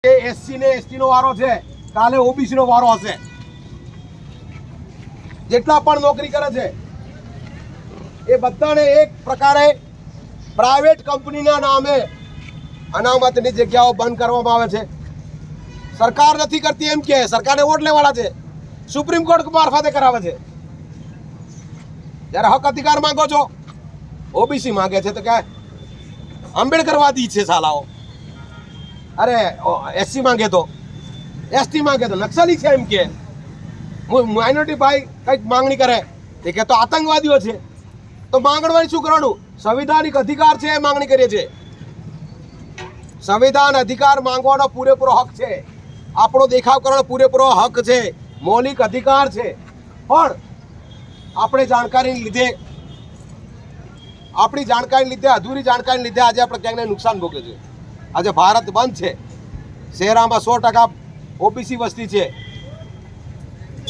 SC ને ST નો વારો છે, કાલે ઓબીસી નો વારો હશે. જેટલા પણ નોકરી કરે છે એ બધાને એક પ્રકારે પ્રાઇવેટ કંપનીના નામે અનામતની જગ્યાઓ બંધ કરવામાં આવે છે. સરકાર નથી કરતી એમ કે સરકારને વોટ લેવાના છે, સુપ્રીમ કોર્ટ મારફતે કરાવે છે. જ્યારે હક અધિકાર માંગો છો, ઓબીસી માંગે છે તો કે આંબેડકરવાદી છે સાલાઓ, અરે એસસી માંગે તો એસટી માંગે તો નક્સલી છે એમ કે માઇનોરિટી ભાઈ કંઈક માંગણી કરે એ કે તો આતંકવાદીઓ છે. તો માંગણવાની શું કરવાનું? સંવિધાનિક અધિકાર છે એ માંગણી કરીએ છીએ. સંવિધાન અધિકાર માંગવાનો પૂરેપૂરો હક છે, આપણો દેખાવ કરવાનો પૂરેપૂરો હક છે, મૌલિક અધિકાર છે. પણ આપણે જાણકારીને લીધે, આપણી જાણકારીને લીધે, અધૂરી જાણકારીને લીધે આજે આપણે ક્યાંક નુકસાન ભોગે છે. આજે ભારત બંધ છે, શહેરામાં 100% ઓબીસી વસ્તી છે,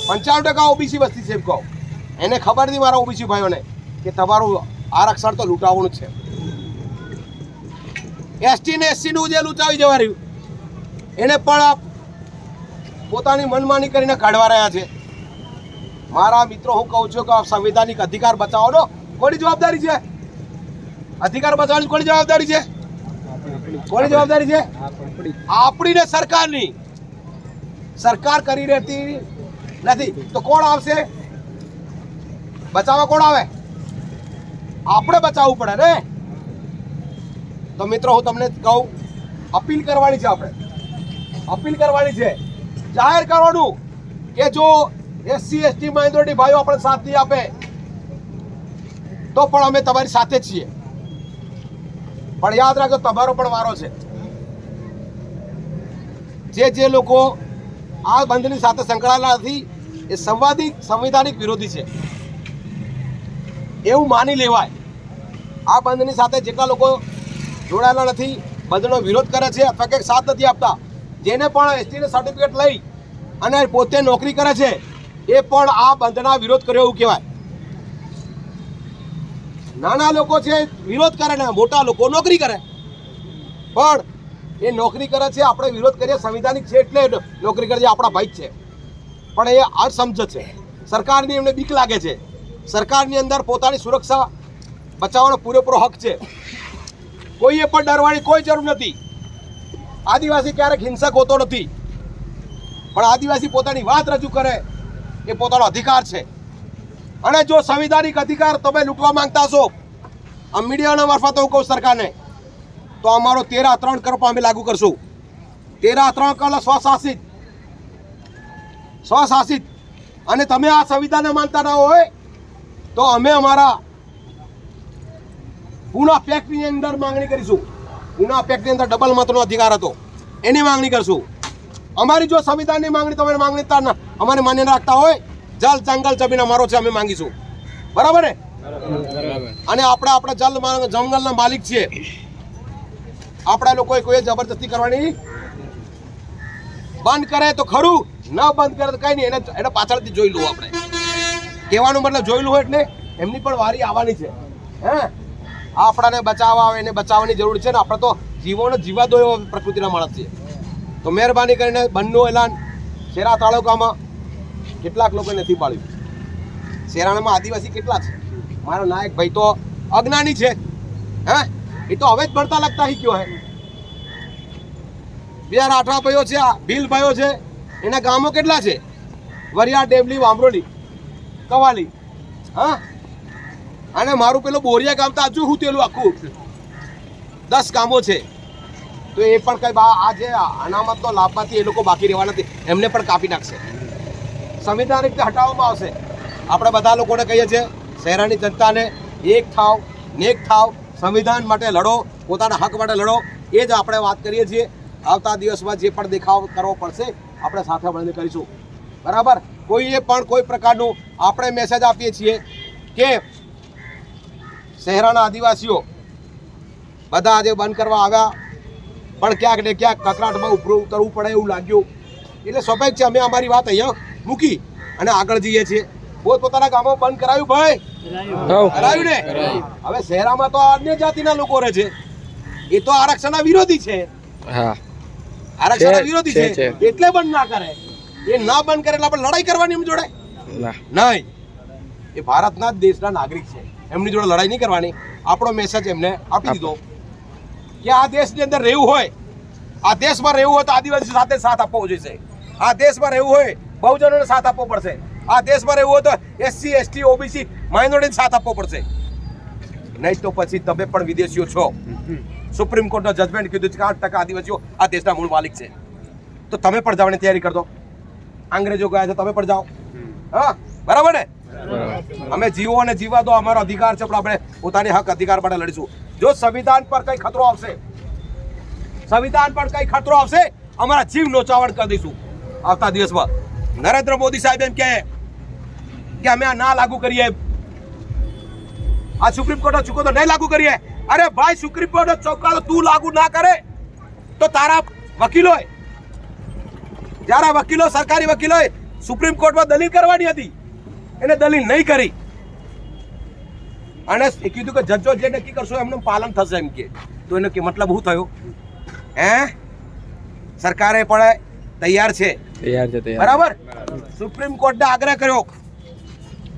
95% ઓબીસી વસ્તી છે. એમ કહો એને ખબર નથી મારા ઓબીસી ભાઈઓને કે તમારું આરક્ષણ તો લૂંટાવવાનું જ છે. એસટી ને એસસી નું જે લૂંટાવી જવા રહ્યું એને પણ પોતાની મનમાની કરીને કાઢવા રહ્યા છે. મારા મિત્રો, હું કહું છું કે સંવિધાનિક અધિકાર બચાવવાનો કોની જવાબદારી છે? અધિકાર બચાવવાની કોની જવાબદારી છે? કોની જવાબદારી છે? આપણી ને સરકારની. સરકાર કરી રહેતી નથી તો કોણ આવશે બચાવવા? કોણ આવે? આપણે બચાવવું પડે ને. તો મિત્રો, હું તમને કહું, અપીલ કરવાની છે. આપણે અપીલ કરવાની છે, જાહેર કરવાનું કે જો એસસી એસટી માઇનોરિટી ભાઈઓ આપણે સાથ નહીં આપે તો પણ અમે તમારી સાથે છીએ. પણ યાદ રાખજો, તમારો પણ વારો છે. જે લોકો આ બંધની સાથે સંકળાયેલા નથી એ સંવિધાનિક વિરોધી છે એવું માની લેવાય. આ બંધની સાથે જેટલા લોકો જોડાયેલા નથી, બંધનો વિરોધ કરે છે અથવા કંઈક સાથ નથી આપતા, જેને પણ એસટીને સર્ટિફિકેટ લઈ અને પોતે નોકરી કરે છે એ પણ આ બંધના વિરોધ કર્યો એવું કહેવાય. નાના લોકો છે વિરોધ કરે ને મોટા લોકો નોકરી કરે, પણ એ નોકરી કરે છે, આપણે વિરોધ કરીએ, સંવિધાનિક છે એટલે નોકરી કરે છે, આપણા ભાઈ જ છે. પણ એ અસમજ છે. સરકારની એમને બીક લાગે છે. સરકારની અંદર પોતાની સુરક્ષા બચાવવાનો પૂરેપૂરો હક છે. કોઈએ પણ ડરવાની કોઈ જરૂર નથી. આદિવાસી ક્યારેક હિંસક હોતો નથી, પણ આદિવાસી પોતાની વાત રજૂ કરે એ પોતાનો અધિકાર છે. અને જો સંવિધાનિક અધિકાર તમે લૂંટવા માંગતા હશો, આ મીડિયાના મારફતે હું કહું સરકારને, તો અમારો 13-3 કર અમે લાગુ કરશું. 13-3 કર સ્વશાસિત. અને તમે આ સંવિધાનને માનતા ના હોય તો અમે અમારા પુના પેક્ટની અંદર માંગણી કરીશું. પુના પેક્ટની અંદર ડબલ મતનો અધિકાર હતો, એની માંગણી કરશું. અમારી જો સંવિધાનની માંગણી તમે માંગણી અમારે માન્ય રાખતા હોય, જલ જંગલ જમીન અમારો છે, અમે માંગીશું. બરાબર ને? અને આપણે જંગલના માલિક છીએ. આપણા લોકોએ કોઈ જબરજસ્તી કરવાની બંધ કરે તો ખરું, ન બંધ કરે તો કઈ નહીં. એને પાછળથી જોઈ લઉં. આપણે કહેવાનું મતલબ જોઈ લઉં એટલે એમની પણ વારી આવવાની છે. આપણાને બચાવવા આવે, એને બચાવવાની જરૂર છે ને. આપણે તો જીવોને જીવા દો એવો પ્રકૃતિના માણસ છે. તો મહેરબાની કરીને બંધનું એલાન શેરા તાલુકામાં કેટલાક લોકોએ નથી પાડ્યું. શેરાણામાં આદિવાસી કેટલા છે? મારો નાયક ભાઈ તો અજ્ઞાની છે. એ તો હવે જ ભણતા લગતા શીખ્યો હે. બીજા રાઠવા ભાઈઓ છે, ભીલ ભાઈઓ છે, એના ગામો કેટલા છે? વરિયા, ડેમલી, વામરોલી, કવાલી. અને મારું પેલું બોરિયા ગામ તો હજુ હું તેલું આખું 10 ગામો છે. તો એ પણ કઈ આ જે અનામતનો લાભમાંથી એ લોકો બાકી રહેવા નથી, એમને પણ કાપી નાખશે. સંવિધાનિક રીતે હટાવવામાં આવશે. આપણે બધા લોકોને કહીએ છીએ, શહેરાની જનતાને એક થાવ, નેક થાવ, સંવિધાન માટે લડો, પોતાના હક માટે લડો. એ જ આપણે વાત કરીએ છીએ. આવતા દિવસમાં જે પણ દેખાવ કરવો પડશે આપણે સાથે મળીને કરીશું. બરાબર? કોઈએ પણ કોઈ પ્રકારનું આપણે મેસેજ આપીએ છીએ કે શહેરાના આદિવાસીઓ બધા આજે બંધ કરવા આવ્યા, પણ ક્યાંક ને ક્યાંક કકરાટમાં ઉતરવું પડે એવું લાગ્યું. એટલે સ્વાભાવિક છે, અમે અમારી વાત અહીંયા મૂકી અને આગળ જઈએ છીએ. પોતાના ગામો બંધ કરાવ્યું ભાઈ? કરાવ્યું ને? હવે શહેરામાં તો અન્ય જાતિના લોકો રહે છે, એ તો આરક્ષણના વિરોધી છે. આરક્ષણ વિરોધી છે એટલે બંધ ના કરે. એ ના બંધ કરે એટલે આપણે લડાઈ કરવાની એમ જોડે નહીં. એ ભારતના જ દેશના નાગરિક છે, એમની જોડે લડાઈ નહીં કરવાની. આપણો મેસેજ એમને આપી દીધો કે આ દેશની અંદર રહેવું હોય, આ દેશમાં રહેવું હોય તો આદિવાસી સાથે સાથ આપવો જોઈએ. આ દેશમાં રહેવું હોય બહુજનોને સાથ આપવો પડશે. આ દેશમાં રહેવું હોય તો SC ST OBC માઇનોરિટીને સાથ આપવો પડશે. નહીં તો પછી તમે પણ વિદેશીઓ છો. સુપ્રીમ કોર્ટનો જજમેન્ટ કીધું છે કે 8% આદિવાસીઓ આ દેશના મૂળ માલિક છે. તો તમે પણ જવાની તૈયારી કરજો. અંગ્રેજો ગયા છે, તમે પણ જાઓ. હા, બરાબર ને? અમે જીવો અને જીવા દો, અમારો અધિકાર છે, પણ આપણે પોતાની હક અધિકાર માટે લડીશું. જો સંવિધાન પર કઈ ખતરો આવશે, સંવિધાન પર કઈ ખતરો આવશે, અમારા જીવ નોચાવણ કરી દઈશું આવતા દિવસમાં. નરેન્દ્ર મોદી સાહેબ એમ કહે કે અમે આ ના લાગુ કરીએ, આ સુપ્રીમ કોર્ટનો ચુકાદો નહીં લાગુ કરીએ. અરે ભાઈ, સુપ્રીમ કોર્ટનો ચુકાદો તું લાગુ ના કરે તો તારા વકીલોએ, જ્યારે વકીલો, સરકારી વકીલોએ સુપ્રીમ કોર્ટમાં દલીલ કરવાની હતી, એને દલીલ નહીં કરી અને એ કીધું કે જજો જે નક્કી કરશો એમનું પાલન થશે એમ કે. તો એનો કે મતલબ શું થયો? સરકારે પણ તૈયાર છે, બરાબર. સુપ્રીમ કોર્ટને આગ્રહ કર્યો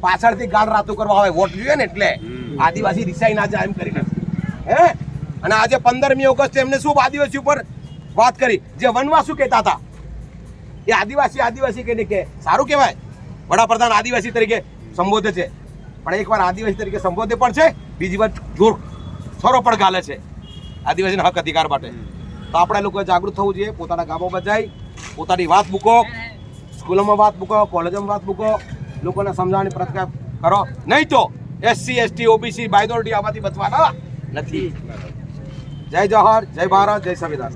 પાછળથી ગાળ રાતો કરવા આવે, વોટ જોઈએ ને એટલે આદિવાસી રિસાઈ ના જાય એમ કરીને. અને આજે 15મી ઓગસ્ટ એમને શું આદિવાસી ઉપર વાત કરી, જે વનવાસુ કહેતા હતા એ આદિવાસી કહીને કે સારું કહેવાય. વડાપ્રધાન આદિવાસી તરીકે સંબોધે છે, પણ એકવાર આદિવાસી તરીકે સંબોધે પણ છે, બીજી વાર જોર છોરો પણ ગાલે છે આદિવાસીના હક અધિકાર માટે. તો આપણે લોકોએ જાગૃત થવું જોઈએ. પોતાના ગામોમાં જાય, પોતાની વાત મૂકો, સ્કૂલોમાં વાત મૂકો, કોલેજોમાં વાત મૂકો, લોકોને સમજાવવાની પ્રયત્ન કરો. નહીં તો SC ST OBC માઇનોરિટી આમાંથી બચવાના નથી. જય જવાહર, જય ભારત, જય સંવિધાન.